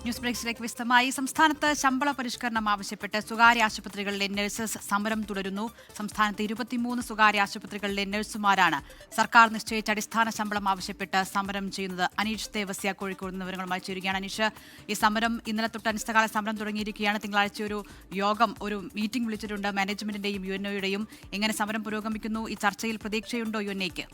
News ബ്രേക്സിലേക്ക് വിശദമായി. സംസ്ഥാനത്ത് ശമ്പള പരിഷ്കരണം ആവശ്യപ്പെട്ട് സ്വകാര്യ ആശുപത്രികളിലെ നഴ്സസ് സമരം തുടരുന്നു. സംസ്ഥാനത്ത് 23 സ്വകാര്യ ആശുപത്രികളിലെ നഴ്സുമാരാണ് സർക്കാർ നിശ്ചയിച്ച അടിസ്ഥാന ശമ്പളം ആവശ്യപ്പെട്ട് സമരം ചെയ്യുന്നത്. അനീഷ് ദേവസ്യ കോഴിക്കോട് നിന്ന് വിവരങ്ങളുമായി ചേരുകയാണ്. അനീഷ്, ഈ സമരം ഇന്നലെ തൊട്ട് അനിശ്ചിതകാല സമരം തുടങ്ങിയിരിക്കുകയാണ്. തിങ്കളാഴ്ച ഒരു മീറ്റിംഗ് വിളിച്ചിട്ടുണ്ട് മാനേജ്മെന്റിന്റെയും UNOയുടെയും. എങ്ങനെ സമരം പുരോഗമിക്കുന്നു? ഈ ചർച്ചയിൽ പ്രതീക്ഷയുണ്ടോ UNOയ്ക്ക്?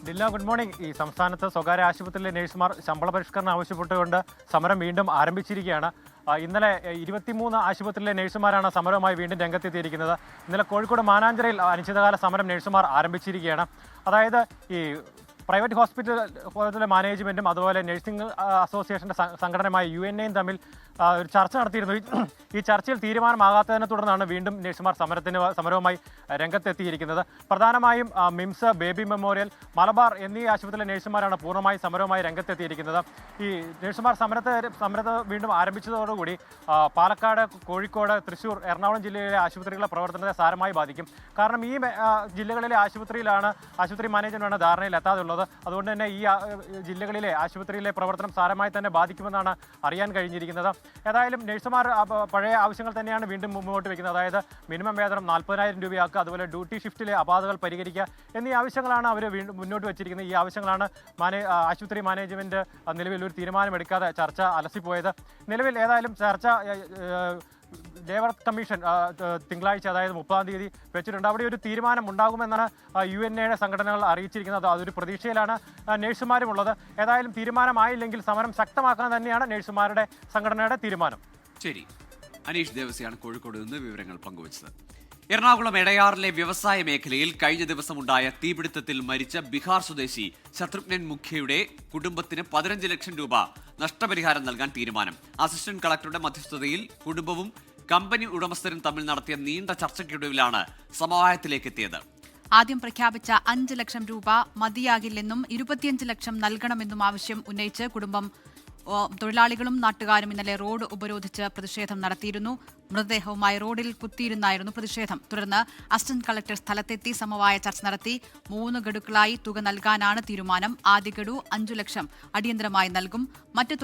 ദില്ല, ഗുഡ് മോർണിംഗ്. ഈ സംസ്ഥാനത്ത് സ്വകാര്യ ആശുപത്രിയിലെ നഴ്സുമാർ ശമ്പള പരിഷ്കരണം ആവശ്യപ്പെട്ടുകൊണ്ട് സമരം വീണ്ടും ആരംഭിച്ചിരിക്കുകയാണ്. ഇന്നലെ 23 ആശുപത്രിയിലെ നഴ്സുമാരാണ് സമരവുമായി വീണ്ടും രംഗത്തെത്തിയിരിക്കുന്നത്. ഇന്നലെ കോഴിക്കോട് മാനാഞ്ചിറയിൽ അനിശ്ചിതകാല സമരം നഴ്സുമാർ ആരംഭിച്ചിരിക്കുകയാണ്. അതായത് ഈ പ്രൈവറ്റ് ഹോസ്പിറ്റലിലെ മാനേജ്മെന്റും അതുപോലെ നഴ്സിംഗ് അസോസിയേഷന്റെ സംഘടനമായ UNOയും തമ്മിൽ ഒരു ചർച്ച നടത്തിയിരുന്നു. ഈ ചർച്ചയിൽ തീരുമാനമാകാത്തതിനെ തുടർന്നാണ് വീണ്ടും നഴ്സുമാർ സമരവുമായി രംഗത്തെത്തിയിരിക്കുന്നത്. പ്രധാനമായും മിംസ്, ബേബി മെമ്മോറിയൽ, മലബാർ എന്നീ ആശുപത്രിയിലെ നഴ്സുമാരാണ് പൂർണ്ണമായി സമരവുമായി രംഗത്തെത്തിയിരിക്കുന്നത്. ഈ നഴ്സുമാർ സമരത്തെ വീണ്ടും ആരംഭിച്ചതോടുകൂടി പാലക്കാട്, കോഴിക്കോട്, തൃശ്ശൂർ, എറണാകുളം ജില്ലയിലെ ആശുപത്രികളുടെ പ്രവർത്തനത്തെ സാരമായി ബാധിക്കും. കാരണം ഈ ജില്ലകളിലെ ആശുപത്രി മാനേജ്മെന്റാണ് ധാരണയിൽ എത്താതുള്ളത്. അതുകൊണ്ട് തന്നെ ഈ ജില്ലകളിലെ ആശുപത്രിയിലെ പ്രവർത്തനം സാരമായി തന്നെ ബാധിക്കുമെന്നാണ് അറിയാൻ കഴിഞ്ഞിരിക്കുന്നത്. ഏതായാലും നഴ്സുമാർ പഴയ ആവശ്യങ്ങൾ തന്നെയാണ് വീണ്ടും മുമ്പോട്ട് വയ്ക്കുന്നത്. അതായത് മിനിമം വേതനം 40,000 രൂപയാക്കുക, അതുപോലെ ഡ്യൂട്ടി ഷിഫ്റ്റിലെ അപാധകൾ പരിഹരിക്കുക എന്നീ ആവശ്യങ്ങളാണ് അവർ വീണ്ടും മുന്നോട്ട് വെച്ചിരിക്കുന്നത്. ഈ ആവശ്യങ്ങളാണ് ആശുപത്രി മാനേജ്മെന്റ് നിലവിൽ ഒരു തീരുമാനമെടുക്കാതെ ചർച്ച അലസിപ്പോയത്. നിലവിൽ ഏതായാലും ചർച്ച ലേബർ കമ്മീഷൻ തിങ്കളാഴ്ച, അതായത് 30-ാം തീയതി വെച്ചിട്ടുണ്ട്. അവിടെ ഒരു തീരുമാനം ഉണ്ടാകുമെന്നാണ് UNOയുടെ സംഘടനകൾ അറിയിച്ചിരിക്കുന്നത്. അതൊരു പ്രതീക്ഷയിലാണ് നഴ്സുമാരുമുള്ളത്. ഏതായാലും തീരുമാനമായില്ലെങ്കിൽ സമരം ശക്തമാക്കാൻ തന്നെയാണ് നഴ്സുമാരുടെ സംഘടനയുടെ തീരുമാനം. ശരി, അനീഷ് ദേവസ്യാണ് കോഴിക്കോട് നിന്ന് വിവരങ്ങൾ പങ്കുവച്ചത്. എറണാകുളം എടയാറിലെ വ്യവസായ മേഖലയിൽ കഴിഞ്ഞ ദിവസമുണ്ടായ തീപിടുത്തത്തിൽ മരിച്ച ബീഹാർ സ്വദേശി ശത്രുഘ്നൻ മുഖ്യയുടെ കുടുംബത്തിന് 15 ലക്ഷം രൂപ നഷ്ടപരിഹാരം നൽകാൻ തീരുമാനം. അസിസ്റ്റന്റ് കളക്ടറുടെ മധ്യസ്ഥതയിൽ കുടുംബവും കമ്പനി ഉടമസ്ഥരും തമ്മിൽ നടത്തിയ നീണ്ട ചർച്ചയ്ക്കൊടുവിലാണ് സമവായത്തിലേക്ക് എത്തിയത്. ആദ്യം പ്രഖ്യാപിച്ച 5 ലക്ഷം രൂപ മതിയാകില്ലെന്നും 25 ലക്ഷം നൽകണമെന്നും ആവശ്യം ഉന്നയിച്ച് കുടുംബം, തൊഴിലാളികളും നാട്ടുകാരും ഇന്നലെ റോഡ് ഉപരോധിച്ച് പ്രതിഷേധം നടത്തിയിരുന്നു. മൃതദേഹവുമായി റോഡിൽ കുത്തിയിരുന്നായിരുന്നു പ്രതിഷേധം. തുടർന്ന് അസിസ്റ്റന്റ് കളക്ടർ സ്ഥലത്തെത്തി സമവായ ചർച്ച നടത്തി. 3 ഗഡുക്കളായി തുക നൽകാനാണ് തീരുമാനം. ആദ്യ ഗഡു 5 ലക്ഷം അടിയന്തരമായി നൽകും. മറ്റ്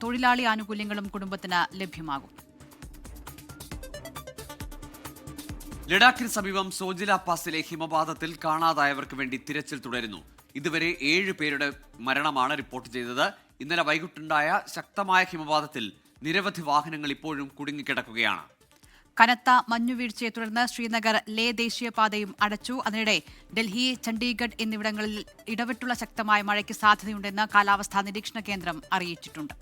തൊഴിലാളി ആനുകൂല്യങ്ങളും കുടുംബത്തിന് ലഭ്യമാകും. ലഡാക്കിന് സമീപം സോജില പാസിലെ ഹിമപാതത്തിൽ കാണാതായവർക്ക് വേണ്ടി തിരച്ചിൽ തുടരുന്നു. ഇതുവരെ 7 പേരുടെ മരണമാണ് റിപ്പോർട്ട് ചെയ്തത്. ഇന്നലെ വൈകിട്ടുണ്ടായ ശക്തമായ ഹിമപാതത്തിൽ നിരവധി വാഹനങ്ങൾ ഇപ്പോഴും കുടുങ്ങിക്കിടക്കുകയാണ്. കനത്ത മഞ്ഞുവീഴ്ചയെ തുടർന്ന് ശ്രീനഗർ ലേ ദേശീയപാതയും അടച്ചു. അതിനിടെ ഡൽഹി, ചണ്ഡീഗഡ് എന്നിവിടങ്ങളിൽ ഇടവിട്ടുള്ള ശക്തമായ മഴയ്ക്ക് സാധ്യതയുണ്ടെന്ന് കാലാവസ്ഥാ നിരീക്ഷണ കേന്ദ്രം അറിയിച്ചിട്ടുണ്ട്.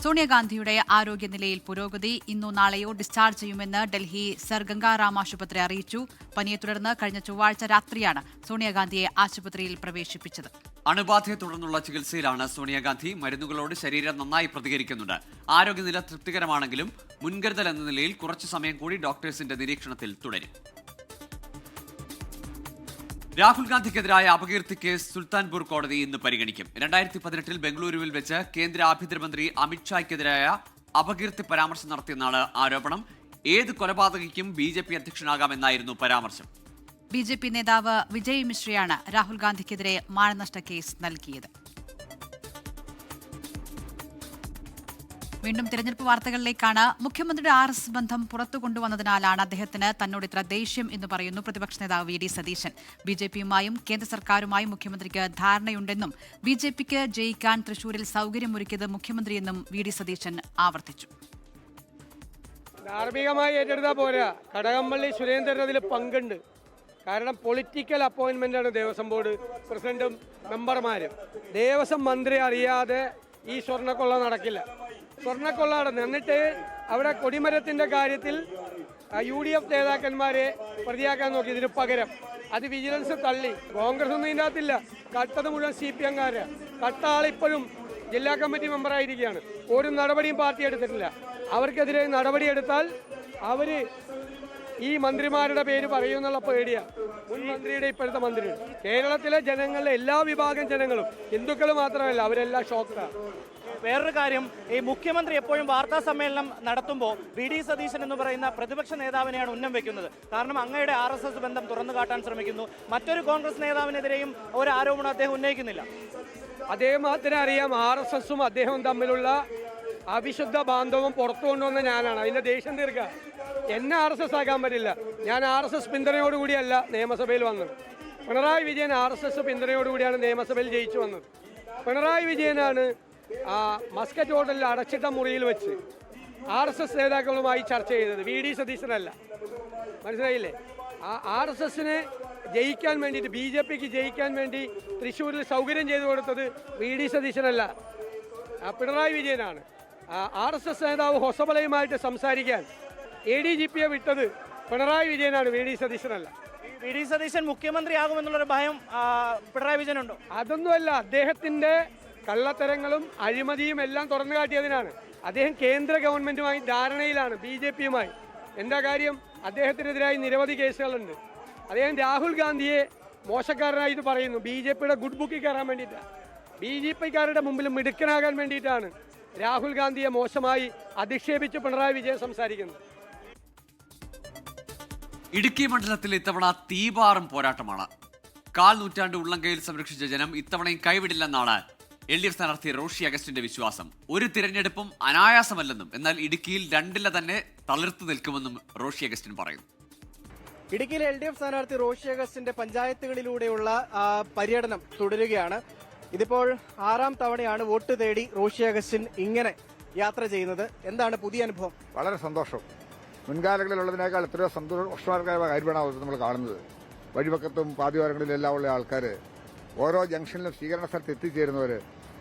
സോണിയാഗാന്ധിയുടെ ആരോഗ്യനിലയിൽ പുരോഗതി. ഇന്നോ നാളെയോ ഡിസ്ചാർജ് ചെയ്യുമെന്ന് ഡൽഹി സർ ഗംഗാറാം ആശുപത്രി അറിയിച്ചു. പനിയെ തുടർന്ന് കഴിഞ്ഞ ചൊവ്വാഴ്ച രാത്രിയാണ് സോണിയാഗാന്ധിയെ ആശുപത്രിയിൽ പ്രവേശിപ്പിച്ചത്. അണുബാധയെ തുടർന്നുള്ള ചികിത്സയിലാണ് സോണിയാഗാന്ധി. മരുന്നുകളോട് ശരീരം നന്നായി പ്രതികരിക്കുന്നുണ്ട്. ആരോഗ്യനില തൃപ്തികരമാണെങ്കിലും മുൻകരുതൽ എന്ന നിലയിൽ കുറച്ചു സമയം കൂടി ഡോക്ടേഴ്സിന്റെ നിരീക്ഷണത്തിൽ തുടരും. രാഹുൽ ഗാന്ധിക്കെതിരായ അപകീർത്തി കേസ് സുൽത്താൻപൂർ കോടതി ഇന്ന് പരിഗണിക്കും. 2018 ബംഗളൂരുവിൽ വെച്ച് കേന്ദ്ര ആഭ്യന്തരമന്ത്രി അമിത്ഷായ്ക്കെതിരായ അപകീർത്തി പരാമർശം നടത്തിയെന്നാണ് ആരോപണം. ഏത് കൊലപാതകയ്ക്കും BJP അധ്യക്ഷനാകാമെന്നായിരുന്നു പരാമർശം. BJP നേതാവ് വിജയ് മിശ്രയാണ് രാഹുൽ ഗാന്ധിക്കെതിരെ മാനനഷ്ട കേസ് നൽകിയത്. വീണ്ടും തിരഞ്ഞെടുപ്പ് വാർത്തകളിലേക്കാണ്. മുഖ്യമന്ത്രിയുടെ RS ബന്ധം പുറത്തു കൊണ്ടുവന്നതിനാലാണ് അദ്ദേഹത്തിന് തന്നോട് ഇത്ര ദേഷ്യം എന്ന് പറയുന്നു പ്രതിപക്ഷ നേതാവ് VD സതീശൻ. BJPയുമായും കേന്ദ്ര സർക്കാരുമായും മുഖ്യമന്ത്രിക്ക് ധാരണയുണ്ടെന്നും BJPക്ക് ജയിക്കാൻ തൃശൂരിൽ സൗകര്യമൊരുക്കിയത് മുഖ്യമന്ത്രിയെന്നും VD സതീശൻ ആവർത്തിച്ചു. ധാർമ്മികമായി ഏറ്റെടുത്താൽ പോരാ, കടകംപള്ളി സുരേന്ദ്രൻ അതിൽ പങ്കുണ്ട്. കാരണം പൊളിറ്റിക്കൽ അപ്പോയിന്റ്മെന്റാണ് ദേവസ്വം ബോർഡ് പ്രസിഡന്റും മെമ്പർമാരും. ദേവസ്വം മന്ത്രി അറിയാതെ ഈ സ്വർണ്ണക്കൊള്ള നടക്കില്ല. സ്വർണ്ണക്കൊള്ള നടന്നു. എന്നിട്ട് അവിടെ കൊടിമരത്തിന്റെ കാര്യത്തിൽ UDF നേതാക്കന്മാരെ പ്രതിയാക്കാൻ നോക്കി. ഇതിന് പകരം അത് വിജിലൻസ് തള്ളി. കോൺഗ്രസ് ഒന്നും ഇതിൻ്റെ അകത്തില്ല. കട്ടത് മുഴുവൻ CPM-കാര്. കട്ട ആളിപ്പോഴും ജില്ലാ കമ്മിറ്റി മെമ്പറായിരിക്കുകയാണ്. ഒരു നടപടിയും പാർട്ടി എടുത്തിട്ടില്ല. അവർക്കെതിരെ നടപടിയെടുത്താൽ അവര് ഈ മന്ത്രിമാരുടെ പേര് പറയുമെന്നുള്ള പേടിയാണ് മുൻ മന്ത്രിയുടെ, ഇപ്പോഴത്തെ മന്ത്രിയുടെ. കേരളത്തിലെ ജനങ്ങളിലെ എല്ലാ വിഭാഗം ജനങ്ങളും, ഹിന്ദുക്കൾ മാത്രമല്ല, അവരെല്ലാം ഷോക്കാണ്. വേറൊരു കാര്യം, ഈ മുഖ്യമന്ത്രി എപ്പോഴും വാർത്താ സമ്മേളനം നടത്തുമ്പോൾ വി.ഡി. സതീശൻ എന്ന് പറയുന്ന പ്രതിപക്ഷ നേതാവിനെയാണ് ഉന്നം വെക്കുന്നത്. കാരണം അങ്ങയുടെ RSS ബന്ധം തുറന്നു കാട്ടാൻ ശ്രമിക്കുന്നു. മറ്റൊരു കോൺഗ്രസ് നേതാവിനെതിരെയും ഒരു ആരോപണം അദ്ദേഹം ഉന്നയിക്കുന്നില്ല. അദ്ദേഹത്തിന് അറിയാം RSSും അദ്ദേഹവും തമ്മിലുള്ള അവിശുദ്ധ ബാന്ധവം പുറത്തു കൊണ്ടുവന്ന ഞാനാണ്. അതിന്റെ ദേഷ്യം തീർക്കുക. എന്നെ RSS ആക്കാൻ പറ്റില്ല. ഞാൻ RSS പിന്തുണയോടുകൂടിയല്ല നിയമസഭയിൽ വന്നത്. പിണറായി വിജയൻ RSS പിന്തുണയോടുകൂടിയാണ് നിയമസഭയിൽ ജയിച്ചു വന്നത്. പിണറായി വിജയനാണ് മസ്കറ്റ് ഹോട്ടലിൽ അടച്ചിട്ട മുറിയിൽ വെച്ച് RSS നേതാക്കളുമായി ചർച്ച ചെയ്തത്, വി.ഡി. സതീശനല്ല. മനസ്സിലായില്ലേ? RSSനെ ജയിക്കാൻ വേണ്ടിയിട്ട്, BJPക്ക് ജയിക്കാൻ വേണ്ടി തൃശ്ശൂരിൽ സൗകര്യം ചെയ്തു കൊടുത്തത് വി.ഡി. സതീശനല്ല, പിണറായി വിജയനാണ്. RSS നേതാവ് ഹൊസബലയുമായിട്ട് സംസാരിക്കാൻ ADGPയെ വിട്ടത് പിണറായി വിജയനാണ്, വി.ഡി. സതീശനല്ല. വി.ഡി. സതീശൻ മുഖ്യമന്ത്രിയാകുമെന്നുള്ളൊരു ഭയം പിണറായി വിജയനുണ്ടോ? അതൊന്നുമല്ല. അദ്ദേഹത്തിന്റെ കള്ളത്തരങ്ങളും അഴിമതിയും എല്ലാം തുറന്നു കാട്ടിയതിനാണ്. അദ്ദേഹം കേന്ദ്ര ഗവൺമെന്റുമായി ധാരണയിലാണ്, BJPയുമായി. എന്താ കാര്യം? അദ്ദേഹത്തിനെതിരായി നിരവധി കേസുകളുണ്ട്. അദ്ദേഹം രാഹുൽ ഗാന്ധിയെ മോശക്കാരനായിട്ട് പറയുന്നു. BJPയുടെ ഗുഡ് ബുക്കിൽ കയറാൻ വേണ്ടിയിട്ടാണ്, BJPക്കാരുടെ മുമ്പിൽ മിടുക്കനാകാൻ വേണ്ടിയിട്ടാണ് രാഹുൽ ഗാന്ധിയെ മോശമായി അധിക്ഷേപിച്ച് പിണറായി വിജയൻ സംസാരിക്കുന്നത്. ഇടുക്കി മണ്ഡലത്തിൽ ഇത്തവണ തീപാറും പോരാട്ടമാണ്. കാൽ നൂറ്റാണ്ട് ഉള്ളംകൈയിൽ സംരക്ഷിച്ച ജനം ഇത്തവണയും കൈവിടില്ലെന്നാണ് LDF സ്ഥാനാർത്ഥി റോഷി അഗസ്റ്റിന്റെ വിശ്വാസം. ഒരു തിരഞ്ഞെടുപ്പും അനായാസമല്ലെന്നും എന്നാൽ ഇടുക്കിയിൽ രണ്ടില തന്നെ തളിർത്തു നിൽക്കുമെന്നും റോഷി അഗസ്റ്റിൻ പറയുന്നു. ഇടുക്കിയിലെ LDF സ്ഥാനാർത്ഥി റോഷി അഗസ്റ്റിന്റെ പഞ്ചായത്തുകളിലൂടെയുള്ള പര്യടനം തുടരുകയാണ്. ഇതിപ്പോൾ 6ാം തവണയാണ് വോട്ട് തേടി റോഷി അഗസ്റ്റിൻ ഇങ്ങനെ യാത്ര ചെയ്യുന്നത്. എന്താണ് പുതിയ അനുഭവം? വളരെ സന്തോഷം. മുൻകാലങ്ങളിലുള്ളതിനേക്കാൾ എത്രയോ സന്തോഷകരമായ കാര്യമാണ് നമ്മൾ കാണുന്നത്. വഴിപക്കത്തും പാതിവാരങ്ങളിലെല്ലാം ഉള്ള ആൾക്കാർ, ഓരോ ജംഗ്ഷനിലും സ്വീകരണ സ്ഥലത്ത് എത്തിച്ചേരുന്നവർ,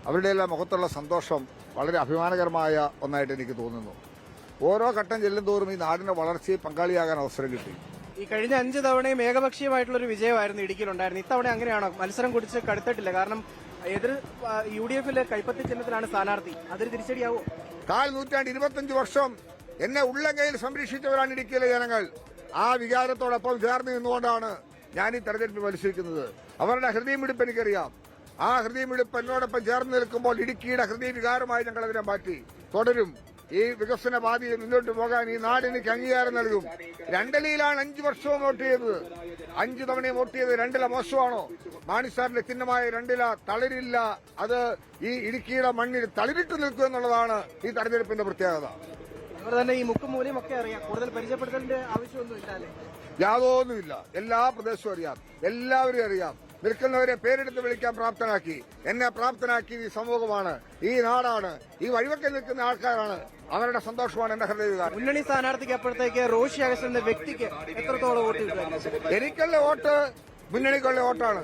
അവരുടെ എല്ലാം മുഖത്തുള്ള സന്തോഷം വളരെ അഭിമാനകരമായ ഒന്നായിട്ട് എനിക്ക് തോന്നുന്നു. ഓരോ ഘട്ടം ചെല്ലും തോറും ഈ നാടിന്റെ വളർച്ചയിൽ പങ്കാളിയാകാൻ അവസരം കിട്ടി. ഈ കഴിഞ്ഞ 5 തവണയും ഏകപക്ഷീയമായിട്ടുള്ളൊരു വിജയമായിരുന്നു ഇടുക്കിയിലുണ്ടായിരുന്നു. ഇത്തവണ അങ്ങനെയാണോ? മത്സരം കുടിച്ച് കടുത്തിട്ടില്ല. കാരണം എതിർ UDFിലെ കൈപ്പത്തി ചിഹ്നത്തിലാണ് സ്ഥാനാർത്ഥി. അതൊരു തിരിച്ചടിയാവോ? കാൽ നൂറ്റാണ്ട് 25 വർഷം എന്നെ ഉള്ളംകൈയിൽ സംരക്ഷിച്ചവരാണ് ഇടുക്കിയിലെ ജനങ്ങൾ. ആ വികാരത്തോടൊപ്പം ചേർന്ന് നിന്നുകൊണ്ടാണ് ഞാൻ ഈ തെരഞ്ഞെടുപ്പിൽ മത്സരിക്കുന്നത്. അവരുടെ ഹൃദയമിടിപ്പ് എനിക്കറിയാം. ആ ഹൃദയമിടിപ്പ് എന്നോടൊപ്പം ചേർന്ന് നിൽക്കുമ്പോൾ ഇടുക്കിയുടെ ഹൃദയവികാരമായി ഞങ്ങൾ അതിനെ മാറ്റി തുടരും. ഈ വികസന പാതയിൽ മുന്നോട്ട് പോകാൻ ഈ നാട് എനിക്ക് അംഗീകാരം നൽകും. രണ്ടലയിലാണ് 5 വർഷവും വോട്ട് ചെയ്തത്. 5 തവണയും വോട്ട് ചെയ്തത്. രണ്ടില മോശമാണോ? മാണിസാറിന്റെ ചിഹ്നമായ രണ്ടില തളിരില്ല. അത് ഈ ഇടുക്കിയുടെ മണ്ണിൽ തളിരിട്ട് നിൽക്കുക എന്നുള്ളതാണ് ഈ തെരഞ്ഞെടുപ്പിന്റെ പ്രത്യേകത. അവർ തന്നെ ഈ മുക്കും മൂലയും ഒക്കെ അറിയാം. കൂടുതൽ പരിചയപ്പെടുത്തേണ്ട ആവശ്യമൊന്നുമില്ല അല്ലേ? യാതൊന്നുമില്ല. എല്ലാ പ്രദേശവും അറിയാം, എല്ലാവരും അറിയാം. നിൽക്കുന്നവരെ പേരെടുത്ത് വിളിക്കാൻ പ്രാപ്തനാക്കി, എന്നെ പ്രാപ്തനാക്കി ഈ സമൂഹമാണ്, ഈ നാടാണ്, ഈ വഴിവെക്കൽ നിൽക്കുന്ന ആൾക്കാരാണ്. അവരുടെ സന്തോഷമാണ് എന്റെ ഹൃദയവികാരം. മുന്നണി സ്ഥാനാർത്ഥിക്ക് അപ്പോഴത്തേക്ക് റോഷി അഗസ്റ്റിൻ എന്ന വ്യക്തിക്ക് എത്രത്തോളം വോട്ട് കിട്ടും? എനിക്കുള്ള വോട്ട് മുന്നണിക്കുള്ള വോട്ടാണ്.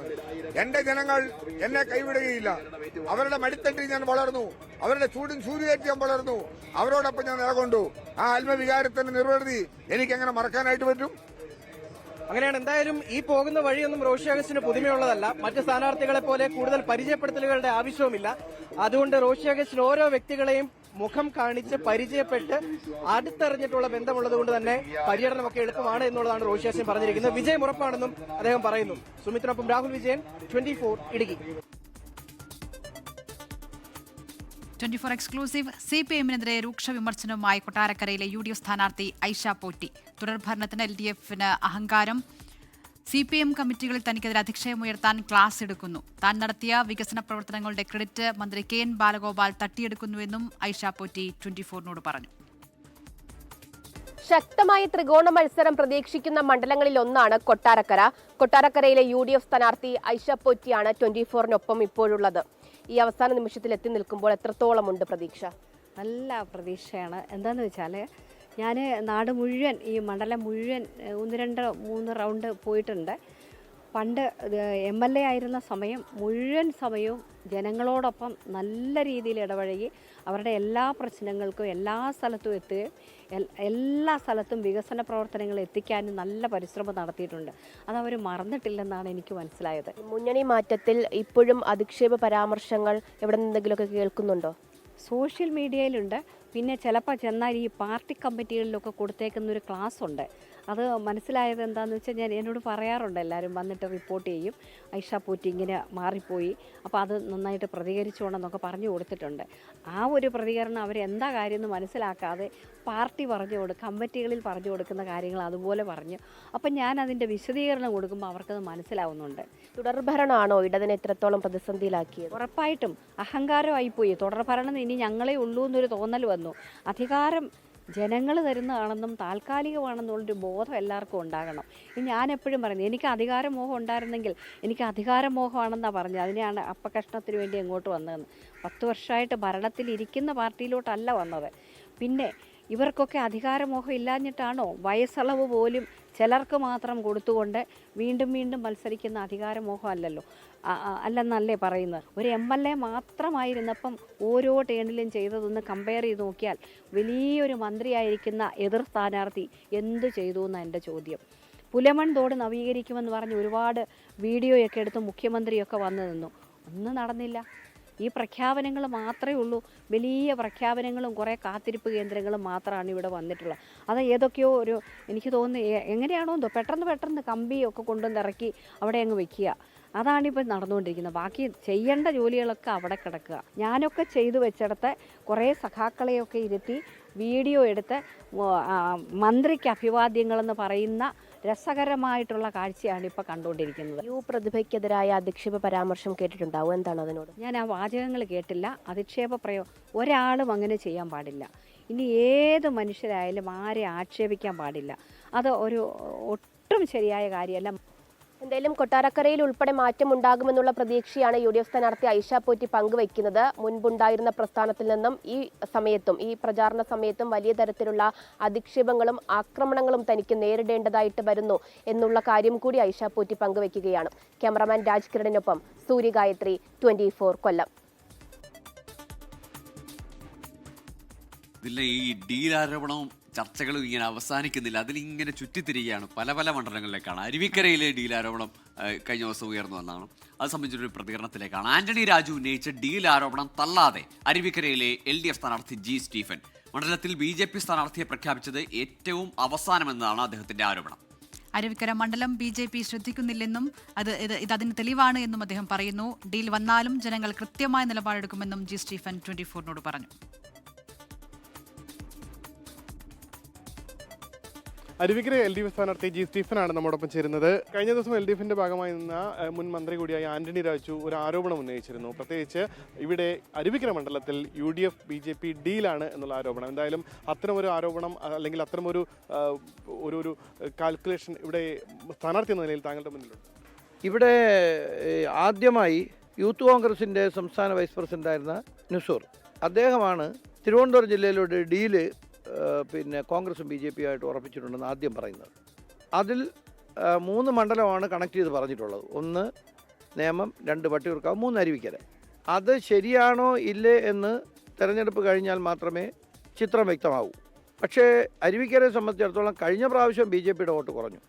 എന്റെ ജനങ്ങൾ എന്നെ കൈവിടുകയില്ല. അവരുടെ മടിത്തട്ടിൽ ഞാൻ വളർന്നു, അവരുടെ ചൂടും സൂര്യേറ്റ് ഞാൻ വളർന്നു, അവരോടൊപ്പം ഞാൻ നിലകൊണ്ടു. ആ ആത്മവികാരത്തിന്റെ നിർവൃതി എനിക്കെങ്ങനെ മറക്കാനായിട്ട് പറ്റും? അങ്ങനെയാണ്. എന്തായാലും ഈ പോകുന്ന വഴിയൊന്നും റോഷി അഗസ്റ്റിന് പുതുമയുള്ളതല്ല. മറ്റ് സ്ഥാനാർത്ഥികളെ പോലെ കൂടുതൽ പരിചയപ്പെടുത്തലുകളുടെ ആവശ്യവുമില്ല. അതുകൊണ്ട് റോഷി അഗസ്റ്റിൻ ഓരോ വ്യക്തികളെയും മുഖം കാണിച്ച് പരിചയപ്പെട്ട് അടുത്തറിഞ്ഞിട്ടുള്ള ബന്ധമുള്ളതുകൊണ്ട് തന്നെ പര്യടനമൊക്കെ എളുപ്പമാണ് എന്നുള്ളതാണ് റോഷി അഗസ്റ്റിൻ പറഞ്ഞിരിക്കുന്നത്. വിജയം ഉറപ്പാണെന്നും അദ്ദേഹം പറയുന്നു. സുമിത്തിനൊപ്പം രാഹുൽ വിജയൻ, 24 ഇടുക്കി. 24 എക്സ്ക്ലൂസീവ്. CPM-നെതിരെ രൂക്ഷ വിമർശനവുമായി കൊട്ടാരക്കരയിലെ UDF സ്ഥാനാർത്ഥി ഐഷ പോറ്റി. തുടർഭരണത്തിന് LDFന് അഹങ്കാരം. CPM കമ്മിറ്റികളിൽ തനിക്കെതിരെ അധിക്ഷേപമുയർത്താൻ ക്ലാസ് എടുക്കുന്നു. താൻ നടത്തിയ വികസന പ്രവർത്തനങ്ങളുടെ ക്രെഡിറ്റ് മന്ത്രി KN ബാലഗോപാൽ തട്ടിയെടുക്കുന്നുവെന്നും ഐഷ പോറ്റി 24നോട് പറഞ്ഞു. ശക്തമായ ത്രികോണ മത്സരം പ്രതീക്ഷിക്കുന്ന മണ്ഡലങ്ങളിൽ ഒന്നാണ് കൊട്ടാരക്കര. കൊട്ടാരക്കരയിലെ UDF സ്ഥാനാർത്ഥി ഐഷ പോറ്റിയാണ് 24നൊപ്പം ഇപ്പോഴുള്ളത്. ഈ അവസാന നിമിഷത്തിൽ എത്തി നിൽക്കുമ്പോൾ എത്രത്തോളമുണ്ട് പ്രതീക്ഷ? നല്ല പ്രതീക്ഷയാണ്. എന്താണെന്ന് വെച്ചാൽ ഞാൻ നാട് മുഴുവൻ, ഈ മണ്ഡലം മുഴുവൻ 1-2-3 റൗണ്ട് പോയിട്ടുണ്ട്. പണ്ട് MLA ആയിരുന്ന സമയം മുഴുവൻ സമയവും ജനങ്ങളോടൊപ്പം നല്ല രീതിയിൽ ഇടപഴകി അവരുടെ എല്ലാ പ്രശ്നങ്ങൾക്കും എല്ലാ സ്ഥലത്തും എത്തുകയും എല്ലാ സ്ഥലത്തും വികസന പ്രവർത്തനങ്ങൾ എത്തിക്കാനും നല്ല പരിശ്രമം നടത്തിയിട്ടുണ്ട്. അതവർ മറന്നിട്ടില്ലെന്നാണ് എനിക്ക് മനസ്സിലായത്. മുന്നണി മാറ്റത്തിൽ ഇപ്പോഴും അധിക്ഷേപ പരാമർശങ്ങൾ എവിടെ നിന്നെങ്കിലുമൊക്കെ കേൾക്കുന്നുണ്ടോ? സോഷ്യൽ മീഡിയയിലുണ്ട്. പിന്നെ ചിലപ്പോൾ ചെന്നാൽ ഈ പാർട്ടി കമ്മിറ്റികളിലൊക്കെ കൊടുത്തേക്കുന്ന ഒരു ക്ലാസ് ഉണ്ട്. അത് മനസ്സിലായത് എന്താണെന്ന് വെച്ചാൽ എന്നോട് പറയാറുണ്ട്, എല്ലാവരും വന്നിട്ട് റിപ്പോർട്ട് ചെയ്യും, ഐഷ പോറ്റി ഇങ്ങനെ മാറിപ്പോയി, അപ്പോൾ അത് നന്നായിട്ട് പ്രതികരിച്ചോണമെന്നൊക്കെ പറഞ്ഞു കൊടുത്തിട്ടുണ്ട്. ആ ഒരു പ്രതികരണം അവരെന്താ കാര്യം എന്ന് മനസ്സിലാക്കാതെ പാർട്ടി കമ്മിറ്റികളിൽ പറഞ്ഞു കൊടുക്കുന്ന കാര്യങ്ങൾ അതുപോലെ പറഞ്ഞു. അപ്പം ഞാൻ അതിൻ്റെ വിശദീകരണം കൊടുക്കുമ്പോൾ അവർക്കത് മനസ്സിലാവുന്നുണ്ട്. തുടർഭരണമാണോ ഇടതിനെ എത്രത്തോളം പ്രതിസന്ധിയിലാക്കിയത്? ഉറപ്പായിട്ടും അഹങ്കാരമായിപ്പോയി. തുടർഭരണം ഇനി ഞങ്ങളെ ഉള്ളൂ എന്നൊരു തോന്നൽ വന്നു. അധികാരം ജനങ്ങൾ തരുന്നതാണെന്നും താൽക്കാലികമാണെന്നുള്ളൊരു ബോധം എല്ലാവർക്കും ഉണ്ടാകണം. ഞാൻ എപ്പോഴും പറയുന്നത്, എനിക്ക് അധികാരമോഹം ഉണ്ടായിരുന്നെങ്കിൽ എനിക്ക് അധികാരമോഹമാണെന്നാണ് പറഞ്ഞത്. അതിനെയാണ് അപ്പകഷ്ണത്തിന് വേണ്ടി എങ്ങോട്ട് വന്നതെന്ന്. 10 വർഷമായിട്ട് ഭരണത്തിലിരിക്കുന്ന പാർട്ടിയിലോട്ടല്ല വന്നത്. പിന്നെ ഇവർക്കൊക്കെ അധികാരമോഹം ഇല്ലാഞ്ഞിട്ടാണോ വയസ്സളവ് പോലും ചിലർക്ക് മാത്രം കൊടുത്തുകൊണ്ട് വീണ്ടും വീണ്ടും മത്സരിക്കുന്ന അധികാരമോഹം അല്ലല്ലോ, അല്ലെന്നല്ലേ പറയുന്നത്. ഒരു MLA മാത്രമായിരുന്നപ്പം ഓരോ ടേണിലും ചെയ്തതൊന്ന് കമ്പയർ ചെയ്ത് നോക്കിയാൽ വലിയൊരു മന്ത്രിയായിരിക്കുന്ന എതിർ സ്ഥാനാർത്ഥി എന്തു ചെയ്തു എന്നാണ് എൻ്റെ ചോദ്യം. പുലമൺ തോട് നവീകരിക്കുമെന്ന് പറഞ്ഞ് ഒരുപാട് വീഡിയോയൊക്കെ എടുത്ത് മുഖ്യമന്ത്രിയൊക്കെ വന്നു നിന്നു. ഒന്നും നടന്നില്ല. ഈ പ്രഖ്യാപനങ്ങൾ മാത്രമേ ഉള്ളൂ. വലിയ പ്രഖ്യാപനങ്ങളും കുറേ കാത്തിരിപ്പ് കേന്ദ്രങ്ങളും മാത്രമാണ് ഇവിടെ വന്നിട്ടുള്ളത്. അത് ഏതൊക്കെയോ എനിക്ക് തോന്നുന്നു എങ്ങനെയാണോ എന്തോ പെട്ടെന്ന് കമ്പിയൊക്കെ കൊണ്ടുവന്ന് ഇറക്കി അവിടെ അങ്ങ് വെക്കുക. അതാണിപ്പോൾ നടന്നുകൊണ്ടിരിക്കുന്നത്. ബാക്കി ചെയ്യേണ്ട ജോലികളൊക്കെ അവിടെ കിടക്കുക. ഞാനൊക്കെ ചെയ്തു വെച്ചിടത്ത് കുറേ സഖാക്കളെയൊക്കെ ഇരുത്തി വീഡിയോ എടുത്ത് മന്ത്രിക്ക് അഭിവാദ്യങ്ങളെന്ന് പറയുന്ന രസകരമായിട്ടുള്ള കാഴ്ചയാണ് ഇപ്പോൾ കണ്ടുകൊണ്ടിരിക്കുന്നത്. പ്രതിഭയ്ക്കെതിരായ അധിക്ഷേപ പരാമർശം കേട്ടിട്ടുണ്ടാവും, എന്താണ് അതിനോട്? ഞാൻ ആ വാചകങ്ങൾ കേട്ടില്ല. അധിക്ഷേപ ഒരാളും അങ്ങനെ ചെയ്യാൻ പാടില്ല. ഇനി ഏത് മനുഷ്യരായാലും ആരെ ആക്ഷേപിക്കാൻ പാടില്ല. അത് ഒട്ടും ശരിയായ കാര്യമല്ല. എന്തായാലും കൊട്ടാരക്കരയിൽ ഉൾപ്പെടെ മാറ്റമുണ്ടാകുമെന്നുള്ള പ്രതീക്ഷയാണ് UDF സ്ഥാനാർത്ഥി ഐഷ പോറ്റി പങ്കുവയ്ക്കുന്നത്. മുൻപുണ്ടായിരുന്ന പ്രസ്ഥാനത്തിൽ നിന്നും ഈ പ്രചാരണ സമയത്തും വലിയ തരത്തിലുള്ള അധിക്ഷേപങ്ങളും ആക്രമണങ്ങളും തനിക്ക് നേരിടേണ്ടതായിട്ട് വരുന്നു എന്നുള്ള കാര്യം കൂടി ഐഷ പോറ്റി പങ്കുവയ്ക്കുകയാണ്. ക്യാമറാമാൻ രാജ് കിരണിനൊപ്പം സൂര്യ ഗായത്രി, 24 കൊല്ലം. ഇതിലെ ഈ ഡീൽ ആരോപണവും ചർച്ചകളും ഇങ്ങനെ അവസാനിക്കുന്നില്ല. അതിലിങ്ങനെ ചുറ്റിത്തിരിക്കുകയാണ് പല മണ്ഡലങ്ങളിലേക്കാണ്. അരുവിക്കരയിലെ ഡീൽ ആരോപണം കഴിഞ്ഞ ദിവസം ഉയർന്നു വന്നതാണ്. അത് സംബന്ധിച്ചൊരു പ്രതികരണത്തിലേക്കാണ്. ആന്റണി രാജു ഉന്നയിച്ച ഡീൽ ആരോപണം തള്ളാതെ അരുവിക്കരയിലെ LDF സ്ഥാനാർത്ഥി G. സ്റ്റീഫൻ മണ്ഡലത്തിൽ BJP സ്ഥാനാർത്ഥിയെ പ്രഖ്യാപിച്ചത് ഏറ്റവും അവസാനമെന്നാണ് അദ്ദേഹത്തിന്റെ ആരോപണം. അരുവിക്കര മണ്ഡലം BJP ശ്രദ്ധിക്കുന്നില്ലെന്നും ഇത് അതിന് തെളിവാണ് എന്നും അദ്ദേഹം പറയുന്നു. ഡീൽ വന്നാലും ജനങ്ങൾ കൃത്യമായ നിലപാടെടുക്കുമെന്നും G. സ്റ്റീഫൻ 24നോട് പറഞ്ഞു. അരുവിക്കര LDF സ്ഥാനാർത്ഥി G. സ്റ്റീഫനാണ് നമ്മോടൊപ്പം ചേരുന്നത്. കഴിഞ്ഞ ദിവസം LDFിന്റെ ഭാഗമായി നിന്ന മുൻ മന്ത്രി കൂടിയായ ആന്റണി രാജു ഒരു ആരോപണം ഉന്നയിച്ചിരുന്നു. പ്രത്യേകിച്ച് ഇവിടെ അരുവിക്കര മണ്ഡലത്തിൽ UDF BJP ഡീലാണ് എന്നുള്ള ആരോപണം. എന്തായാലും അത്തരമൊരു ആരോപണം അല്ലെങ്കിൽ അത്തരമൊരു ഒരു കാൽക്കുലേഷൻ ഇവിടെ സ്ഥാനാർത്ഥി എന്ന നിലയിൽ താങ്കളുടെ മുന്നിലുണ്ട്. ഇവിടെ ആദ്യമായി യൂത്ത് കോൺഗ്രസിൻ്റെ സംസ്ഥാന വൈസ് പ്രസിഡന്റായിരുന്ന നുസൂർ അദ്ദേഹമാണ് തിരുവനന്തപുരം ജില്ലയിലൊരു ഡീല് കോൺഗ്രസും BJP ആയിട്ട് ഉറപ്പിച്ചിട്ടുണ്ടെന്ന് ആദ്യം പറയുന്നത്. അതിൽ 3 മണ്ഡലമാണ് കണക്ട് ചെയ്ത് പറഞ്ഞിട്ടുള്ളത്. 1 നേമം, 2 വട്ടിയൂർക്കാവ്, 3 അരുവിക്കര. അത് ശരിയാണോ ഇല്ലേ എന്ന് തെരഞ്ഞെടുപ്പ് കഴിഞ്ഞാൽ മാത്രമേ ചിത്രം വ്യക്തമാവൂ. പക്ഷേ അരുവിക്കരയെ സംബന്ധിച്ചിടത്തോളം കഴിഞ്ഞ പ്രാവശ്യം BJPയുടെ വോട്ട് കുറഞ്ഞു.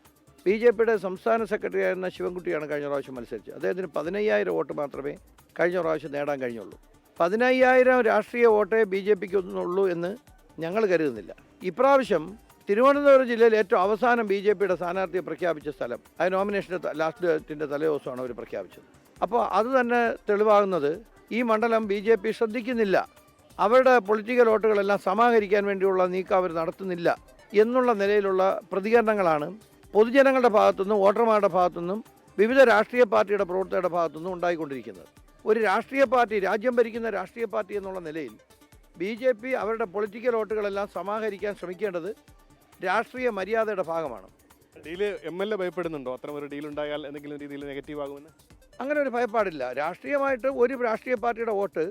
BJPയുടെ സംസ്ഥാന സെക്രട്ടറി ആയിരുന്ന ശിവൻകുട്ടിയാണ് കഴിഞ്ഞ പ്രാവശ്യം മത്സരിച്ചത്. അദ്ദേഹത്തിന് 15,000 വോട്ട് മാത്രമേ കഴിഞ്ഞ പ്രാവശ്യം നേടാൻ കഴിഞ്ഞുള്ളൂ. 15,000 രാഷ്ട്രീയ വോട്ടേ BJPക്ക് ഒന്നുള്ളൂ എന്ന് ഞങ്ങൾ കരുതുന്നില്ല. ഇപ്രാവശ്യം തിരുവനന്തപുരം ജില്ലയിൽ ഏറ്റവും അവസാനം BJPയുടെ സ്ഥാനാർത്ഥിയെ പ്രഖ്യാപിച്ച സ്ഥലം, അത് നോമിനേഷൻ്റെ ലാസ്റ്റ് ഡേറ്റിൻ്റെ തലേദിവസമാണ് അവർ പ്രഖ്യാപിച്ചത്. അപ്പോൾ അത് തന്നെ തെളിവാകുന്നത് ഈ മണ്ഡലം BJP ശ്രദ്ധിക്കുന്നില്ല, അവരുടെ പൊളിറ്റിക്കൽ വോട്ടുകളെല്ലാം സമാഹരിക്കാൻ വേണ്ടിയുള്ള നീക്കം അവർ നടത്തുന്നില്ല എന്നുള്ള നിലയിലുള്ള പ്രതികരണങ്ങളാണ് പൊതുജനങ്ങളുടെ ഭാഗത്തുനിന്നും വോട്ടർമാരുടെ ഭാഗത്തുനിന്നും വിവിധ രാഷ്ട്രീയ പാർട്ടിയുടെ പ്രവർത്തകരുടെ ഭാഗത്തുനിന്നും ഉണ്ടായിക്കൊണ്ടിരിക്കുന്നത്. ഒരു രാഷ്ട്രീയ പാർട്ടി, രാജ്യം ഭരിക്കുന്ന രാഷ്ട്രീയ പാർട്ടി എന്നുള്ള നിലയിൽ BJP അവരുടെ പൊളിറ്റിക്കൽ വോട്ടുകളെല്ലാം സമാഹരിക്കാൻ ശ്രമിക്കേണ്ടത് രാഷ്ട്രീയ മര്യാദയുടെ ഭാഗമാണ്. Deal MLA ഭയപ്പെടുന്നുണ്ടോ? അത്തരം ഒരു ഡീൽ ഉണ്ടായാൽ എന്തെങ്കിലും രീതിയിൽ നെഗറ്റീവ് ആകുമെന്ന്? അങ്ങനെ ഒരു ഭയപ്പാടില്ല. രാഷ്ട്രീയമായിട്ട് ഒരു രാഷ്ട്രീയ പാർട്ടിയുടെ വോട്ട്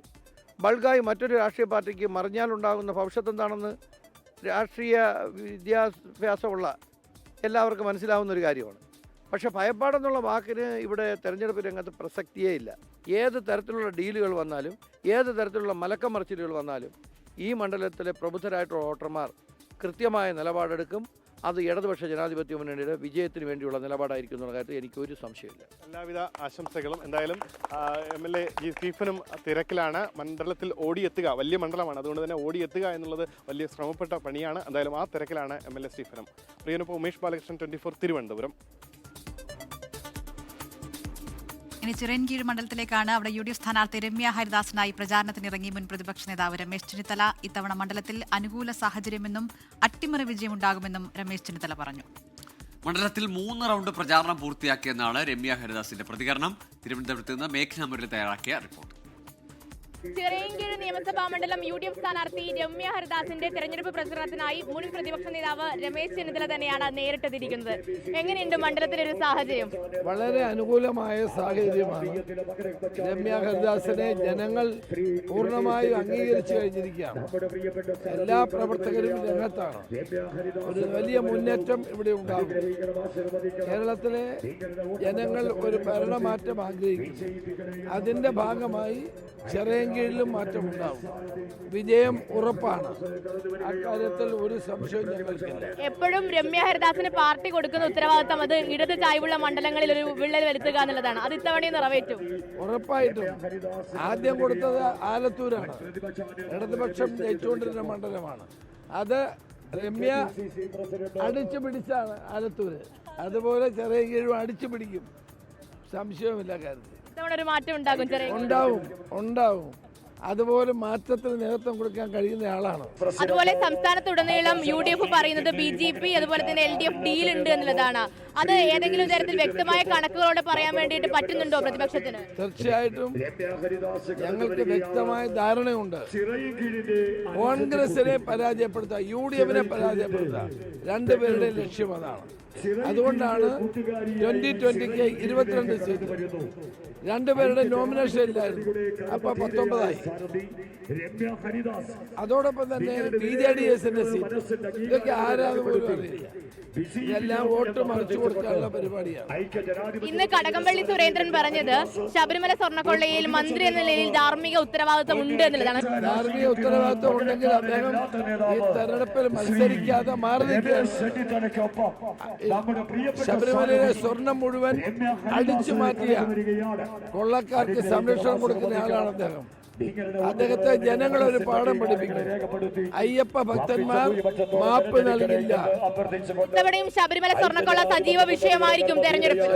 ബൾഗായി മറ്റൊരു രാഷ്ട്രീയ പാർട്ടിക്ക് മറിഞ്ഞാലുണ്ടാകുന്ന ഭവിഷ്യത്ത് എന്താണെന്ന് രാഷ്ട്രീയ വിദ്യാഭ്യാസമുള്ള എല്ലാവർക്കും മനസ്സിലാവുന്ന ഒരു കാര്യമാണ്. പക്ഷേ ഭയപ്പാടെന്നുള്ള വാക്കിന് ഇവിടെ തെരഞ്ഞെടുപ്പ് രംഗത്ത് പ്രസക്തിയേ ഇല്ല. ഏത് തരത്തിലുള്ള ഡീലുകൾ വന്നാലും, ഏത് തരത്തിലുള്ള മലക്കമറിച്ചിലുകൾ വന്നാലും ഈ മണ്ഡലത്തിലെ പ്രബുദ്ധരായിട്ടുള്ള വോട്ടർമാർ കൃത്യമായ നിലപാടെടുക്കും. അത് ഇടതുപക്ഷ ജനാധിപത്യ മുന്നണിയുടെ വിജയത്തിന് വേണ്ടിയുള്ള നിലപാടായിരിക്കും എന്നുള്ള കാര്യത്തിൽ എനിക്കൊരു സംശയമില്ല. എല്ലാവിധ ആശംസകളും. എന്തായാലും MLA ജി സ്റ്റീഫനും തിരക്കിലാണ്. മണ്ഡലത്തിൽ ഓടിയെത്തുക, വലിയ മണ്ഡലമാണ്, അതുകൊണ്ട് തന്നെ ഓടിയെത്തുക എന്നുള്ളത് വലിയ ശ്രമപ്പെട്ട പണിയാണ്. എന്തായാലും ആ തിരക്കിലാണ് MLA സ്റ്റീഫനും. പ്രിയനൊപ്പം ഉമേഷ് ബാലകൃഷ്ണൻ, 24 തിരുവനന്തപുരം. ഇനി ചിറയൻകീഴ് മണ്ഡലത്തിലേക്കാണ്. അവിടെ UDF സ്ഥാനാർത്ഥി രമ്യ ഹരിദാസിനായി പ്രചാരണത്തിനിറങ്ങി മുൻ പ്രതിപക്ഷ നേതാവ് രമേശ് ചെന്നിത്തല. ഇത്തവണ മണ്ഡലത്തിൽ അനുകൂല സാഹചര്യമെന്നും അട്ടിമറി വിജയമുണ്ടാകുമെന്നും രമേശ് ചെന്നിത്തല പറഞ്ഞു. മണ്ഡലത്തിൽ 3 റൗണ്ട് പ്രചാരണം പൂർത്തിയാക്കിയെന്നാണ് രമ്യ ഹരിദാസിന്റെ പ്രതികരണം. തിരുവനന്തപുരത്ത് നിന്ന് മേഘ്ന മുരളി തയ്യാറാക്കിയ റിപ്പോർട്ട്. ചിറയൻകീഴ് നിയമസഭാ മണ്ഡലം UDF സ്ഥാനാർത്ഥി രമ്യ ഹരിദാസിന്റെ തെരഞ്ഞെടുപ്പ് പ്രചരണത്തിനായി മുൻ പ്രതിപക്ഷ നേതാവ് രമേശ് ചെന്നിത്തല തന്നെയാണ് നേരിട്ടെത്തിയിരിക്കുന്നത്. എങ്ങനെയുണ്ട് മണ്ഡലത്തിലെ ഒരു സാഹചര്യം? വളരെ അനുകൂലമായ സാഹചര്യമാണ്. രമ്യ ഹരിദാസിനെ ജനങ്ങൾ പൂർണ്ണമായും അംഗീകരിച്ചു കഴിഞ്ഞിരിക്കുകയാണ്. എല്ലാ പ്രവർത്തകരും രംഗത്താണ്. ഒരു വലിയ മുന്നേറ്റം ഇവിടെ ഉണ്ടാകും. കേരളത്തിലെ ജനങ്ങൾ ഒരു ഭരണമാറ്റം ആഗ്രഹിക്കുന്നു. അതിന്റെ ഭാഗമായി ചിറയൻകീഴിലും മാറ്റമുണ്ടാവും. വിജയം ഉറപ്പാണ്. അക്കാര്യത്തിൽ ഒരു സംശയവും ഞങ്ങൾക്കില്ല. എപ്പോഴും രമ്യ ഹരിദാസിന് പാർട്ടി കൊടുക്കുന്ന ഉത്തരവാദിത്തം അത് ഇടത് ചായ്വുള്ള മണ്ഡലങ്ങളിൽ ഒരു വിള്ളൽ വരുത്തുക എന്നുള്ളതാണ്. അത് ഇത്തവണയും നിറവേറ്റും. ഉറപ്പായിട്ടും. ആദ്യം കൊടുത്തത് ആലത്തൂരാണ്. ഇടതുപക്ഷം ജയിച്ചുകൊണ്ടിരുന്ന മണ്ഡലമാണ്. അത് രമ്യ അടിച്ചു പിടിച്ചാണ് ആലത്തൂര്. അതുപോലെ ചിറയൻകീഴും അടിച്ചു പിടിക്കും, സംശയവുമില്ല കാര്യത്തിൽ. ഒരു മാറ്റം ഉണ്ടാകും. ഉണ്ടാവും. അതുപോലെ മാറ്റത്തിന് നേതൃത്വം കൊടുക്കാൻ കഴിയുന്ന ആളാണ്. അതുപോലെ സംസ്ഥാനത്തുടനീളം UDF പറയുന്നത് BJP അതുപോലെ തന്നെ LDF ഡീലുണ്ട് എന്നുള്ളതാണ്. അത് ഏതെങ്കിലും തരത്തിൽ വ്യക്തമായ കണക്കുകളോടെ പറയാൻ വേണ്ടിയിട്ട് പറ്റുന്നുണ്ടോ പ്രതിപക്ഷത്തിന്? തീർച്ചയായിട്ടും ഞങ്ങൾക്ക് വ്യക്തമായ ധാരണയുണ്ട്. കോൺഗ്രസിനെ പരാജയപ്പെടുത്തുക, UDFനെ പരാജയപ്പെടുത്തുക, രണ്ടുപേരുടെ ലക്ഷ്യം അതാണ്. അതുകൊണ്ടാണ് 2020 22 സീറ്റ്, രണ്ടുപേരുടെ നോമിനേഷൻ ഇല്ലായിരുന്നു. അപ്പൊ 19ആയി. അതോടൊപ്പം തന്നെ BJDSന്റെ സീറ്റ്, ഇതൊക്കെ ആരാധന പോലും അറിയില്ല. ഇതെല്ലാം വോട്ട് മറിച്ചു കൊടുക്കാനുള്ള പരിപാടിയാണ്. ഇന്ന് കടകംപള്ളി സുരേന്ദ്രൻ പറഞ്ഞത് ശബരിമല സ്വർണ്ണക്കൊള്ളയിൽ മന്ത്രി എന്ന നിലയിൽ ധാർമ്മിക ഉത്തരവാദിത്വം ഉണ്ട് എന്നുള്ളതാണ്. ധാർമ്മിക ഉത്തരവാദിത്വം ഉണ്ടെങ്കിൽ അദ്ദേഹം ഈ തെരഞ്ഞെടുപ്പിൽ മത്സരിക്കാതെ മാറി നിൽക്കുകയാണ്. ശബരിമലയിലെ സ്വർണം മുഴുവൻ അടിച്ചു മാറ്റിയ കൊള്ളക്കാർക്ക് സംരക്ഷണം കൊടുക്കുന്ന ആളാണ് അദ്ദേഹം. അദ്ദേഹത്തെ ജനങ്ങൾ ഒരു പാഠം പഠിപ്പിക്കും. അയ്യപ്പ ഭക്തന്മാർ മാപ്പ് നൽകില്ല. ഇത്തവണയും ശബരിമല സ്വർണ്ണക്കൊള്ള സജീവ വിഷയമായിരിക്കും തെരഞ്ഞെടുപ്പിൽ.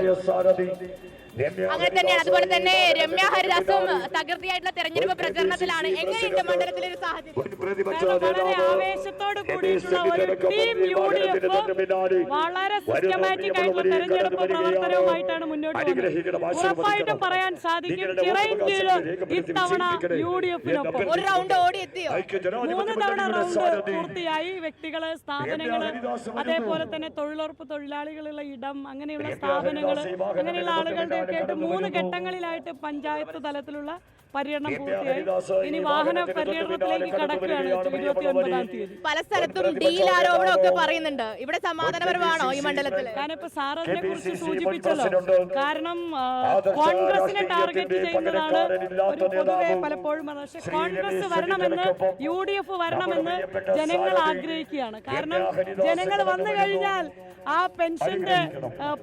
അങ്ങനെ തന്നെയാണ്. അതുപോലെ തന്നെ രമ്യ ഹരിദാസും തകൃതിയായിട്ടുള്ള തെരഞ്ഞെടുപ്പ് പ്രചരണത്തിലാണ്. എങ്ങനെയുണ്ട് മണ്ഡലത്തിലെ ഒരു സാഹചര്യം? വളരെ ആവേശത്തോട് കൂടിയിട്ടുള്ള ഒരു ടീം UDF വളരെ സിസ്റ്റമാറ്റിക് ആയിട്ടുള്ള തെരഞ്ഞെടുപ്പ് പ്രവർത്തനവുമായിട്ടാണ് മുന്നോട്ട് പോകുന്നത്. ഉറപ്പായിട്ടും പറയാൻ സാധിക്കും ചിറയൻകീഴ് ഇത്തവണ UDFനൊപ്പം ഒരു റൗണ്ട് ഓടിയെത്തിയോ? 3 തവണ റൗണ്ട് പൂർത്തിയായി. വ്യക്തികള്, സ്ഥാപനങ്ങള്, അതേപോലെ തന്നെ തൊഴിലുറപ്പ് തൊഴിലാളികളുള്ള ഇടം, അങ്ങനെയുള്ള സ്ഥാപനങ്ങള്, അങ്ങനെയുള്ള ആളുകളുടെ ഒക്കെ ആയിട്ട് 3 ഘട്ടങ്ങളിലായിട്ട് പഞ്ചായത്ത് തലത്തിലുള്ള പര്യടനം പൂർത്തിയായി. ഇനി വാഹന പര്യടനത്തിലേക്ക് കടക്കുകയാണ് 29-ആം തീയതി. പല സ്ഥലത്തും ഡീൽ ആരോപണമൊക്കെ പറയുന്നുണ്ട്. ഇവിടെ സമാധാനപരമാണോ ഈ മണ്ഡലത്തിൽ? ഞാനിപ്പോ സാർ അതിനെ കുറിച്ച് സൂചിപ്പിച്ചല്ലോ. കാരണം കോൺഗ്രസിനെ ടാർഗറ്റ് ചെയ്യുന്നതാണ് ഒരു പൊതുവെ പലപ്പോഴും. പക്ഷെ കോൺഗ്രസ് വരണമെന്ന്, UDF വരണമെന്ന് ജനങ്ങൾ ആഗ്രഹിക്കുകയാണ്. കാരണം ജനങ്ങൾ വന്നു കഴിഞ്ഞാൽ ആ പെൻഷന്റെ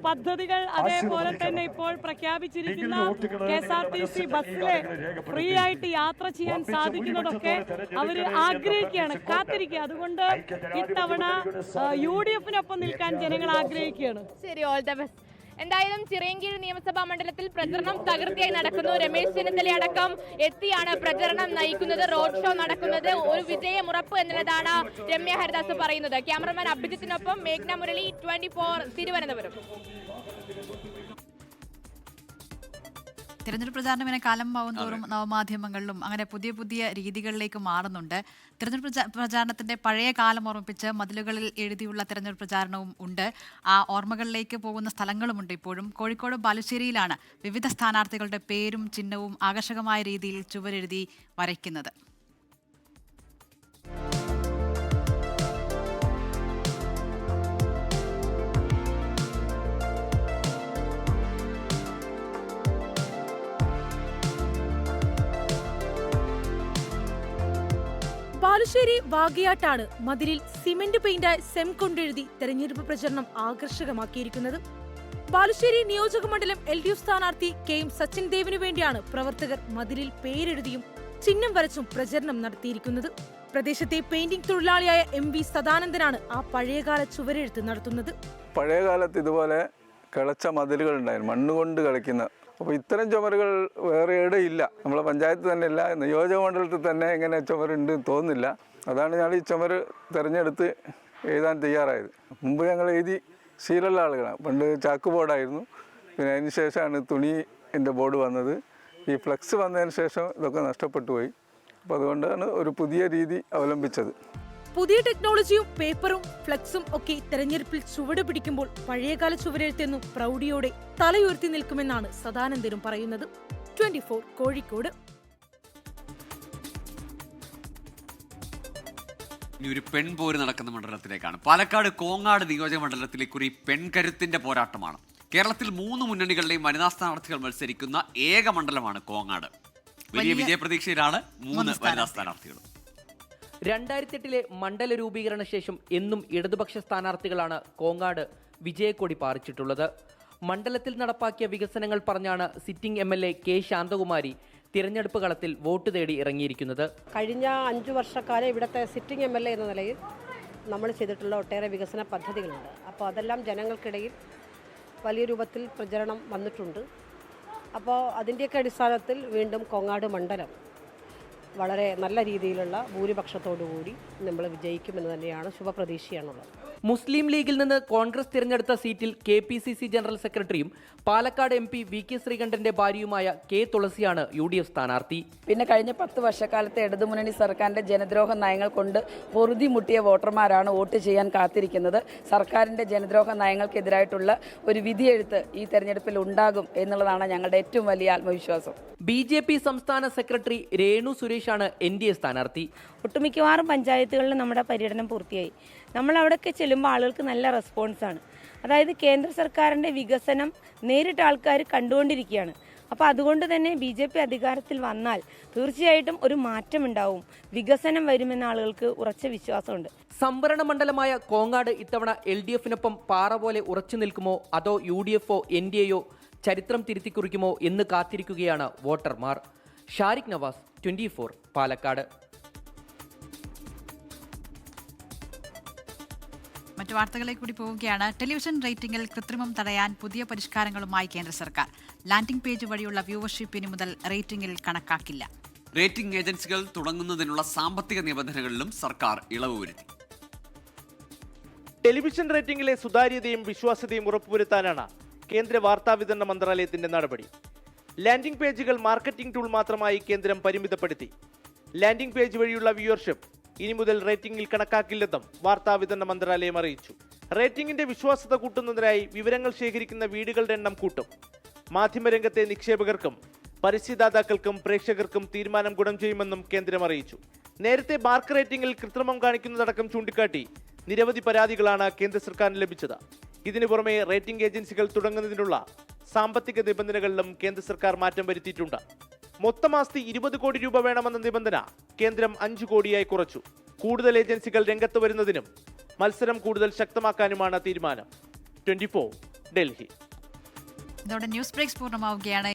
പദ്ധതികൾ, അതേപോലെ തന്നെ ഇപ്പോൾ പ്രഖ്യാപിച്ചിരിക്കുന്ന KSRTC ബസ്സിലെ ഫ്രീ ആയിട്ട് യാത്ര ചെയ്യാൻ സാധിക്കുന്നതൊക്കെ അവര് ആഗ്രഹിക്കുകയാണ്, കാത്തിരിക്കുക. അതുകൊണ്ട് ഇത്തവണ UDFനൊപ്പം നിൽക്കാൻ ജനങ്ങൾ ആഗ്രഹിക്കുകയാണ്. ശരി, ഓൾ ദ ബെസ്റ്റ്. എന്തായാലും ചിറയൻകീഴ് നിയമസഭാ മണ്ഡലത്തിൽ പ്രചരണം തകൃതിയായി നടക്കുന്നു. രമേശ് ചെന്നിത്തല അടക്കം എത്തിയാണ് പ്രചരണം നയിക്കുന്നത്. റോഡ് ഷോ നടക്കുന്നത്. ഒരു വിജയം ഉറപ്പ് എന്നുള്ളതാണ് രമ്യ ഹരിദാസ് പറയുന്നത്. ക്യാമറമാൻ അഭിജിത്തിനൊപ്പം മേഘ്ന മുരളി, 24 തിരുവനന്തപുരം. തിരഞ്ഞെടുപ്പ് പ്രചാരണം ഇങ്ങനെ കാലം ആവുന്നതോറും നവമാധ്യമങ്ങളിലും അങ്ങനെ പുതിയ പുതിയ രീതികളിലേക്ക് മാറുന്നുണ്ട്. തിരഞ്ഞെടുപ്പ് പ്രചാരണത്തിന്റെ പഴയ കാലം ഓർമ്മിപ്പിച്ച് മതിലുകളിൽ എഴുതിയുള്ള തിരഞ്ഞെടുപ്പ് പ്രചാരണവും ഉണ്ട്. ആ ഓർമ്മകളിലേക്ക് പോകുന്ന സ്ഥലങ്ങളുമുണ്ട്. ഇപ്പോഴും കോഴിക്കോട് ബാലുശ്ശേരിയിലാണ് വിവിധ സ്ഥാനാർത്ഥികളുടെ പേരും ചിഹ്നവും ആകർഷകമായ രീതിയിൽ ചുവരെഴുതി വരയ്ക്കുന്നത്. ബാലുശ്ശേരി വാഗയാട്ടാണ് മതിലിൽ സിമന്റ് പെയിന്റായി സെം കൊണ്ടെഴുതി തെരഞ്ഞെടുപ്പ് പ്രചരണം ആകർഷകമാക്കിയിരിക്കുന്നത്. ബാലുശ്ശേരി നിയോജക മണ്ഡലം LDF സ്ഥാനാർത്ഥി KM സച്ചിൻ ദേവിനു വേണ്ടിയാണ് പ്രവർത്തകർ മതിലിൽ പേരെഴുതിയും ചിഹ്നം വരച്ചും പ്രചരണം നടത്തിയിരിക്കുന്നത്. പ്രദേശത്തെ പെയിന്റിംഗ് തൊഴിലാളിയായ MV സദാനന്ദനാണ് ആ പഴയകാല ചുവരെഴുത്ത് നടത്തുന്നത്. പഴയകാലത്ത് ഇതുപോലെ കിളച്ച മതിലുകൾ ഉണ്ടായിരുന്നു, മണ്ണുകൊണ്ട് കളിക്കുന്ന. അപ്പോൾ ഇത്തരം ചുമരുകൾ വേറെ എവിടെയില്ല. നമ്മളെ പഞ്ചായത്ത് തന്നെ ഇല്ല, നിയോജക മണ്ഡലത്തിൽ തന്നെ ഇങ്ങനെ ചുമരുണ്ട് തോന്നുന്നില്ല. അതാണ് ഞാൻ ഈ ചുമര് തിരഞ്ഞെടുത്ത് എഴുതാൻ തയ്യാറായത്. മുമ്പ് ഞങ്ങൾ എഴുതി ശീലമുള്ള ആളുകളാണ്. പണ്ട് ചാക്ക് ബോർഡായിരുന്നു, പിന്നെ അതിന് ശേഷമാണ് തുണിൻ്റെ ബോർഡ് വന്നത്. ഈ ഫ്ലെക്സ് വന്നതിന് ശേഷം ഇതൊക്കെ നഷ്ടപ്പെട്ടു പോയി. അപ്പോൾ അതുകൊണ്ടാണ് ഒരു പുതിയ രീതി അവലംബിച്ചത്. പുതിയ ടെക്നോളജിയും പേപ്പറും ഫ്ലെക്സും ഒക്കെ തെരഞ്ഞെടുപ്പിൽ ചുവട് പിടിക്കുമ്പോൾ പഴയകാല ചുവരെഴുത്തെന്നും പ്രൗഢിയോടെ തലയുയർത്തി നിൽക്കുമെന്നാണ് സദാനന്ദനും പറയുന്നത്. 24 കോഴിക്കോട്. ഇനി ഒരു പെൺപോര് നടക്കുന്ന മണ്ഡലത്തിലേക്കാണ്. പാലക്കാട് കോങ്ങാട് നിയോജക മണ്ഡലത്തിലെ കുറി പെൺകരുത്തിന്റെ പോരാട്ടമാണ്. കേരളത്തിൽ 3 മുന്നണികളുടെയും വനിതാ സ്ഥാനാർത്ഥികൾ മത്സരിക്കുന്ന ഏക മണ്ഡലമാണ് കോങ്ങാട്. വലിയ വിജയപ്രതീക്ഷയിലാണ് 3 വനിതാ സ്ഥാനാർത്ഥികളും. 2008 മണ്ഡല രൂപീകരണ ശേഷം എന്നും ഇടതുപക്ഷ സ്ഥാനാർത്ഥികളാണ് കോങ്ങാട് വിജയക്കൊടി പാറിച്ചിട്ടുള്ളത്. മണ്ഡലത്തിൽ നടപ്പാക്കിയ വികസനങ്ങൾ പറഞ്ഞാണ് സിറ്റിംഗ് MLA K ശാന്തകുമാരി തിരഞ്ഞെടുപ്പ് കളത്തിൽ വോട്ട് തേടി ഇറങ്ങിയിരിക്കുന്നത്. കഴിഞ്ഞ 5 വർഷക്കാലം ഇവിടുത്തെ സിറ്റിംഗ് MLA എന്ന നിലയിൽ നമ്മൾ ചെയ്തിട്ടുള്ള ഒട്ടേറെ വികസന പദ്ധതികളുണ്ട്. അപ്പോൾ അതെല്ലാം ജനങ്ങൾക്കിടയിൽ വലിയ രൂപത്തിൽ പ്രചരണം വന്നിട്ടുണ്ട്. അപ്പോൾ അതിൻ്റെയൊക്കെ അടിസ്ഥാനത്തിൽ വീണ്ടും കോങ്ങാട് മണ്ഡലം വളരെ നല്ല രീതിയിലുള്ള ഭൂരിപക്ഷത്തോടുകൂടി നമ്മൾ വിജയിക്കുമെന്ന് തന്നെയാണ് ശുഭപ്രതീക്ഷയാണുള്ളത്. മുസ്ലിം ലീഗിൽ നിന്ന് കോൺഗ്രസ് തിരഞ്ഞെടുത്ത സീറ്റിൽ KPCC ജനറൽ സെക്രട്ടറിയും Palakkad MP VK ശ്രീകണ്ഠന്റെ ഭാര്യയുമായ K തുളസിയാണ് UDF സ്ഥാനാർത്ഥി. പിന്നെ കഴിഞ്ഞ 10 വർഷക്കാലത്തെ ഇടതുമുന്നണി സർക്കാരിന്റെ ജനദ്രോഹ നയങ്ങൾ കൊണ്ട് പൊറുതി മുട്ടിയ വോട്ടർമാരാണ് വോട്ട് ചെയ്യാൻ കാത്തിരിക്കുന്നത്. സർക്കാരിന്റെ ജനദ്രോഹ നയങ്ങൾക്കെതിരായിട്ടുള്ള ഒരു വിധിയെഴുത്ത് ഈ തെരഞ്ഞെടുപ്പിൽ ഉണ്ടാകും എന്നുള്ളതാണ് ഞങ്ങളുടെ ഏറ്റവും വലിയ ആത്മവിശ്വാസം. BJP സംസ്ഥാന സെക്രട്ടറി രേണു സുരേഷാണ് NDA സ്ഥാനാർത്ഥി. ഒട്ടുമിക്കവാറും പഞ്ചായത്തുകളിൽ നമ്മുടെ പര്യടനം പൂർത്തിയായി. നമ്മൾ അവിടെയൊക്കെ ചെല്ലുമ്പോൾ ആളുകൾക്ക് നല്ല റെസ്പോൺസാണ്. അതായത് കേന്ദ്ര സർക്കാരിൻ്റെ വികസനം നേരിട്ട് ആൾക്കാർ കണ്ടുകൊണ്ടിരിക്കുകയാണ്. അപ്പോൾ അതുകൊണ്ട് തന്നെ BJP അധികാരത്തിൽ വന്നാൽ തീർച്ചയായിട്ടും ഒരു മാറ്റമുണ്ടാവും, വികസനം വരുമെന്ന ആളുകൾക്ക് ഉറച്ച വിശ്വാസമുണ്ട്. സംവരണ മണ്ഡലമായ കോങ്ങാട് ഇത്തവണ LDFനൊപ്പം പാറ പോലെ ഉറച്ചു നിൽക്കുമോ അതോ UDFോ NDAയോ ചരിത്രം തിരുത്തിക്കുറിക്കുമോ എന്ന് കാത്തിരിക്കുകയാണ് വോട്ടർമാർ. ഷാരിഖ് നവാസ്, 24 പാലക്കാട്. മറ്റു വാർത്തകളിലേക്ക് കൂടി പോവുകയാണ്. ടെലിവിഷൻ റേറ്റിംഗിൽ കൃത്രിമം തടയാൻ പുതിയ പരിഷ്കാരങ്ങളുമായി കേന്ദ്ര സർക്കാർ. ലാൻഡിംഗ് പേജ് വഴിയുള്ള വ്യൂവർഷിപ്പ് ഇനി മുതൽ റേറ്റിംഗിൽ കണക്കാക്കില്ല. റേറ്റിംഗ് ഏജൻസികൾ തുടങ്ങുന്നതിനുള്ള സാമ്പത്തിക നിബന്ധനകളിലും സർക്കാർ ഇളവ് വരുത്തി. ടെലിവിഷൻ റേറ്റിംഗിലെ സുതാര്യതയും വിശ്വാസ്യതയും ഉറപ്പുവരുത്താനാണ് കേന്ദ്ര വാർത്താവിതരണ മന്ത്രാലയത്തിന്റെ നടപടി. ലാൻഡിംഗ് പേജുകൾ മാർക്കറ്റിംഗ് ടൂൾ മാത്രമായി കേന്ദ്രം പരിമിതപ്പെടുത്തി. ലാൻഡിംഗ് പേജ് വഴിയുള്ള വ്യൂവർഷിപ്പ് ഇനി മുതൽ റേറ്റിംഗിൽ കണക്കാക്കില്ലെന്നും വാർത്താവിതരണ മന്ത്രാലയം അറിയിച്ചു. റേറ്റിംഗിന്റെ വിശ്വാസ്യത കൂട്ടുന്നതിനായി വിവരങ്ങൾ ശേഖരിക്കുന്ന വീടുകളുടെ എണ്ണം കൂട്ടും. മാധ്യമരംഗത്തെ നിക്ഷേപകർക്കും പരസ്യദാതാക്കൾക്കും പ്രേക്ഷകർക്കും തീരുമാനം ഗുണം ചെയ്യുമെന്നും കേന്ദ്രം അറിയിച്ചു. നേരത്തെ മാർക്ക് റേറ്റിംഗിൽ കൃത്രിമം കാണിക്കുന്നതടക്കം ചൂണ്ടിക്കാട്ടി നിരവധി പരാതികളാണ് കേന്ദ്ര സർക്കാരിന് ലഭിച്ചത്. ഇതിനു പുറമെ റേറ്റിംഗ് ഏജൻസികൾ തുടങ്ങുന്നതിനുള്ള സാമ്പത്തിക നിബന്ധനകളിലും കേന്ദ്ര സർക്കാർ മാറ്റം വരുത്തിയിട്ടുണ്ട്. മൊത്തം ആസ്തി 20 കോടി രൂപ വേണമെന്ന നിബന്ധന കേന്ദ്രം 5 കോടിയായി കുറച്ചു. കൂടുതൽ ഏജൻസികൾ രംഗത്ത് വരുന്നതിനും മത്സരം കൂടുതൽ ശക്തമാക്കാനുമാണ് തീരുമാനം. 24 ഡൽഹി. ഇതോടെ ന്യൂസ് ബ്രേക്സ് പൂർണ്ണമാവുകയാണ്.